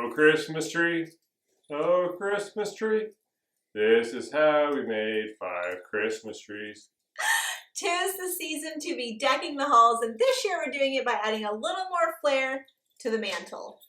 Oh, Christmas tree, oh, Christmas tree. This is how we made 5 Christmas trees. 'Tis the season to be decking the halls, and this year we're doing it by adding a little more flair to the mantle.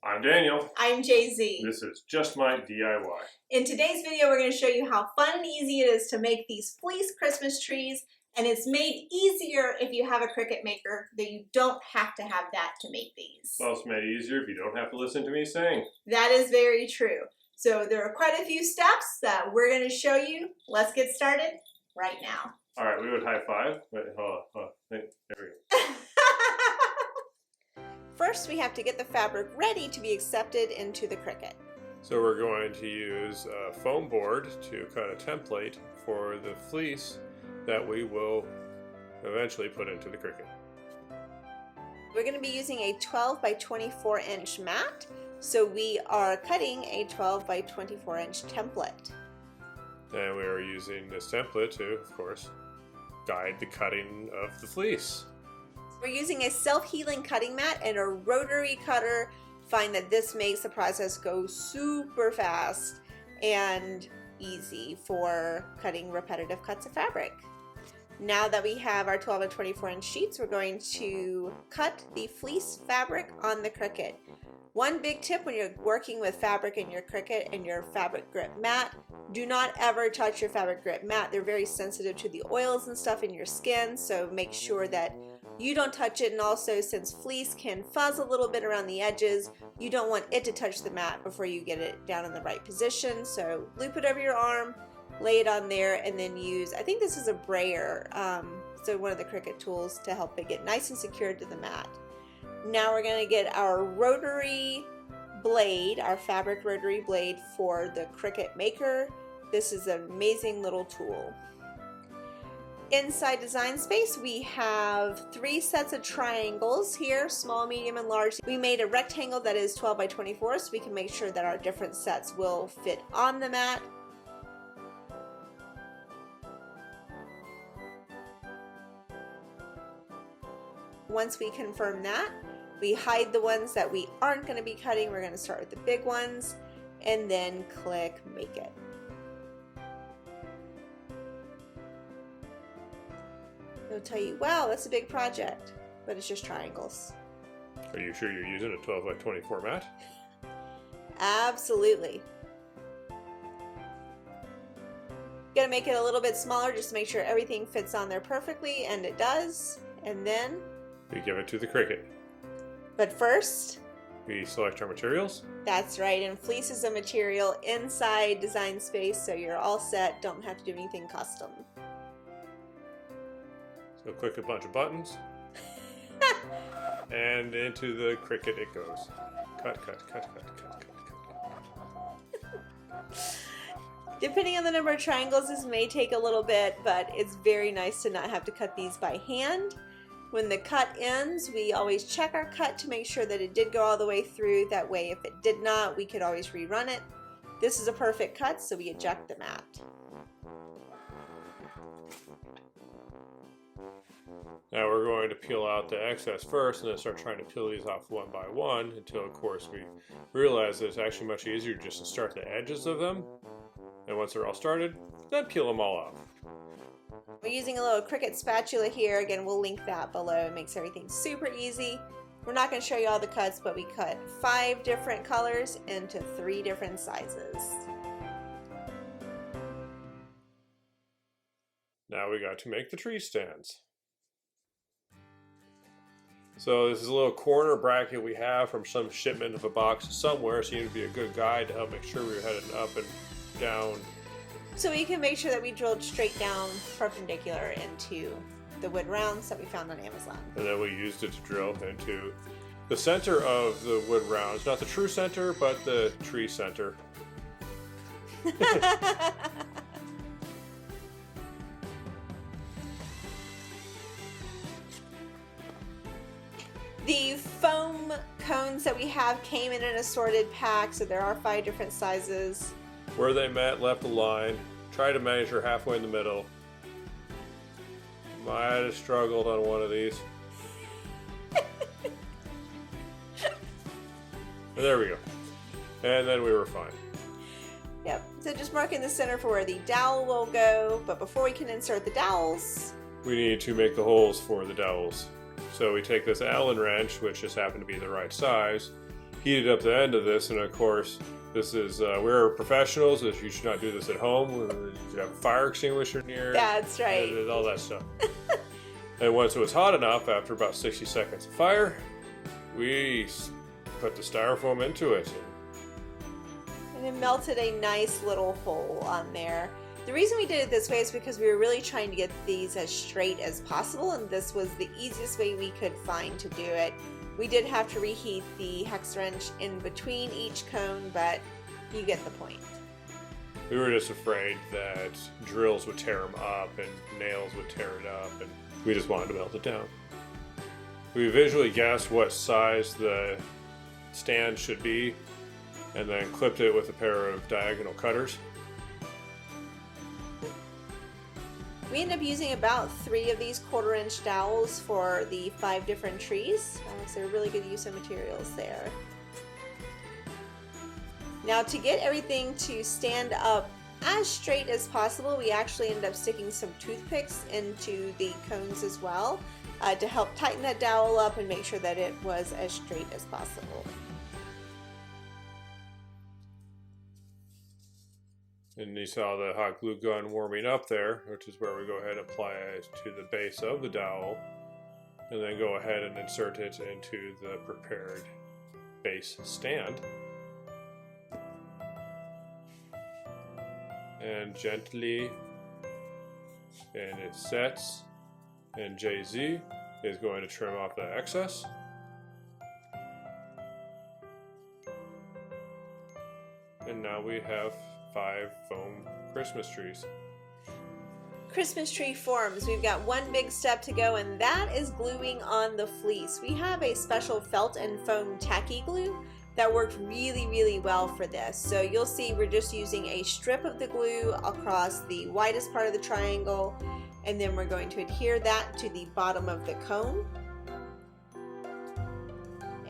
I'm Daniel. I'm Jay-Z. This is just my DIY. In today's video, we're going to show you how fun and easy it is to make these fleece Christmas trees, and it's made easier if you have a Cricut Maker, that you don't have to have that to make these. Well, it's made easier if you don't have to listen to me sing. That is very true. So there are quite a few steps that we're going to show you. Let's get started right now. All right, we would high five. Wait, hold on. There we go. First, we have to get the fabric ready to be accepted into the Cricut. So we're going to use a foam board to cut a template for the fleece that we will eventually put into the Cricut. We're going to be using a 12 by 24 inch mat, so we are cutting a 12 by 24 inch template. And we are using this template to, of course, guide the cutting of the fleece. We're using a self-healing cutting mat and a rotary cutter. Find that this makes the process go super fast and easy for cutting repetitive cuts of fabric. Now that we have our 12 and 24 inch sheets, we're going to cut the fleece fabric on the Cricut. One big tip when you're working with fabric in your Cricut and your fabric grip mat, do not ever touch your fabric grip mat. They're very sensitive to the oils and stuff in your skin, so make sure that you don't touch it. And also, since fleece can fuzz a little bit around the edges, you don't want it to touch the mat before you get it down in the right position. So loop it over your arm, lay it on there, and then use, I think this is a brayer, so one of the Cricut tools to help it get nice and secured to the mat. Now we're going to get our rotary blade, our fabric rotary blade for the Cricut Maker. This is an amazing little tool. Inside Design Space, we have 3 sets of triangles here, small, medium, and large. We made a rectangle that is 12 by 24, so we can make sure that our different sets will fit on the mat. Once we confirm that, we hide the ones that we aren't going to be cutting. We're going to start with the big ones and then click Make It. It'll tell you, wow, that's a big project, but it's just triangles. Are you sure you're using a 12 by 24 mat? Absolutely. Gonna make it a little bit smaller just to make sure everything fits on there perfectly, and it does. And then We give it to the Cricut. But first, We select our materials. That's right, and fleece is a material inside Design Space, so you're all set, don't have to do anything custom. So click a bunch of buttons. And into the Cricut it goes. Cut, cut, cut, cut, cut, cut, cut. Depending on the number of triangles, this may take a little bit, but it's very nice to not have to cut these by hand. When the cut ends, we always check our cut to make sure that it did go all the way through. That way, if it did not, we could always rerun it. This is a perfect cut, so we eject the mat. Now we're going to peel out the excess first and then start trying to peel these off one by one until, of course, we realize that it's actually much easier just to start the edges of them. And once they're all started, then peel them all off. We're using a little Cricut spatula here. Again, we'll link that below. It makes everything super easy. We're not going to show you all the cuts, but we cut 5 different colors into 3 different sizes. Now we got to make the tree stands. So this is a little corner bracket we have from some shipment of a box somewhere. Seems to be a good guide to help make sure we're headed up and down. So we can make sure that we drilled straight down perpendicular into the wood rounds that we found on Amazon. And then we used it to drill into the center of the wood rounds. Not the true center, but the tree center. The foam cones that we have came in an assorted pack, so there are 5 different sizes. Where they met, left a line. Try to measure halfway in the middle. Might have struggled on one of these. There we go. And then we were fine. Yep, so just marking the center for where the dowel will go, but before we can insert the dowels, we need to make the holes for the dowels. So we take this Allen wrench, which just happened to be the right size, heated up the end of this, and of course, this is, we're professionals, so you should not do this at home. You should have a fire extinguisher near. That's right. And all that stuff. And once it was hot enough, after about 60 seconds of fire, we put the styrofoam into it. And it melted a nice little hole on there. The reason we did it this way is because we were really trying to get these as straight as possible, and this was the easiest way we could find to do it. We did have to reheat the hex wrench in between each cone, but you get the point. We were just afraid that drills would tear them up and nails would tear it up, and we just wanted to melt it down. We visually guessed what size the stand should be, and then clipped it with a pair of diagonal cutters. We ended up using about 3 of these 1/4-inch dowels for the 5 different trees. So they're really good use of materials there. Now to get everything to stand up as straight as possible, we actually ended up sticking some toothpicks into the cones as well to help tighten that dowel up and make sure that it was as straight as possible. And you saw the hot glue gun warming up there, which is where we go ahead and apply it to the base of the dowel, and then go ahead and insert it into the prepared base stand. And gently, and it sets, and JZ is going to trim off the excess. And now we have 5 foam Christmas trees. Christmas tree forms. We've got one big step to go, and that is gluing on the fleece. We have a special felt and foam tacky glue that worked really, really well for this. So you'll see we're just using a strip of the glue across the widest part of the triangle, and then we're going to adhere that to the bottom of the cone.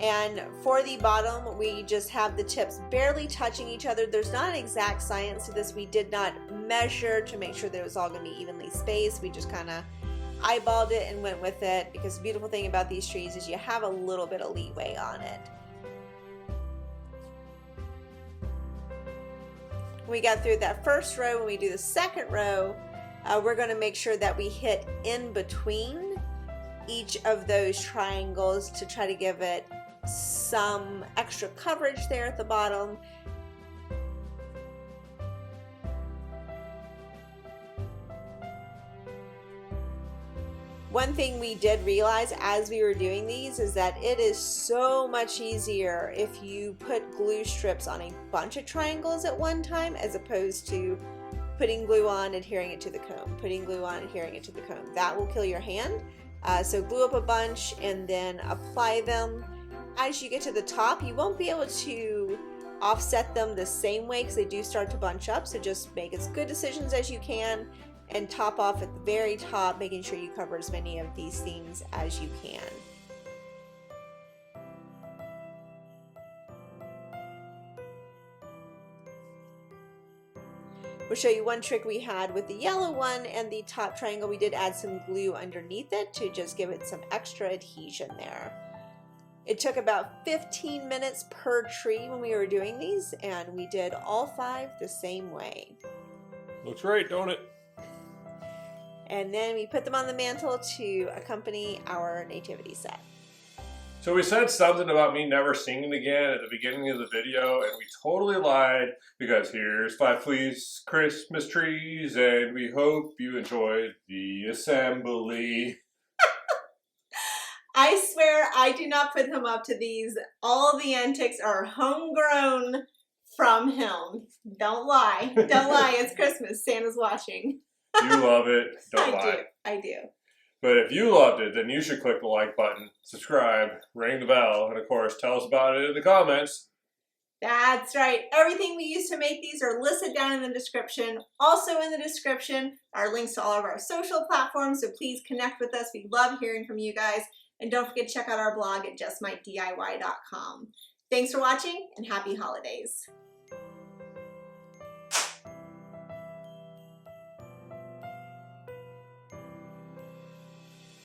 And for the bottom, we just have the tips barely touching each other. There's not an exact science to this. We did not measure to make sure that it was all going to be evenly spaced. We just kind of eyeballed it and went with it, because the beautiful thing about these trees is you have a little bit of leeway on it. We got through that first row. When we do the second row, we're going to make sure that we hit in between each of those triangles to try to give it some extra coverage there at the bottom. One thing we did realize as we were doing these is that it is so much easier if you put glue strips on a bunch of triangles at one time, as opposed to putting glue on, adhering it to the cone, putting glue on, adhering it to the cone. That will kill your hand. So glue up a bunch and then apply them. As you get to the top, you won't be able to offset them the same way because they do start to bunch up. So just make as good decisions as you can and top off at the very top, making sure you cover as many of these themes as you can. We'll show you one trick we had with the yellow one and the top triangle. We did add some glue underneath it to just give it some extra adhesion there. It took about 15 minutes per tree when we were doing these, and we did all 5 the same way. Looks great, don't it? And then we put them on the mantle to accompany our nativity set. So we said something about me never singing again at the beginning of the video, and we totally lied, because here's 5 Fleece Christmas trees, and we hope you enjoyed the assembly. I swear I do not put him up to these. All the antics are homegrown from him. Don't lie. Don't lie. It's Christmas. Santa's watching. You love it. Don't lie. I do. But if you loved it, then you should click the like button, subscribe, ring the bell, and of course tell us about it in the comments. That's right. Everything we use to make these are listed down in the description. Also in the description are links to all of our social platforms, so please connect with us. We love hearing from you guys. And don't forget to check out our blog at justmydiy.com. Thanks for watching and happy holidays.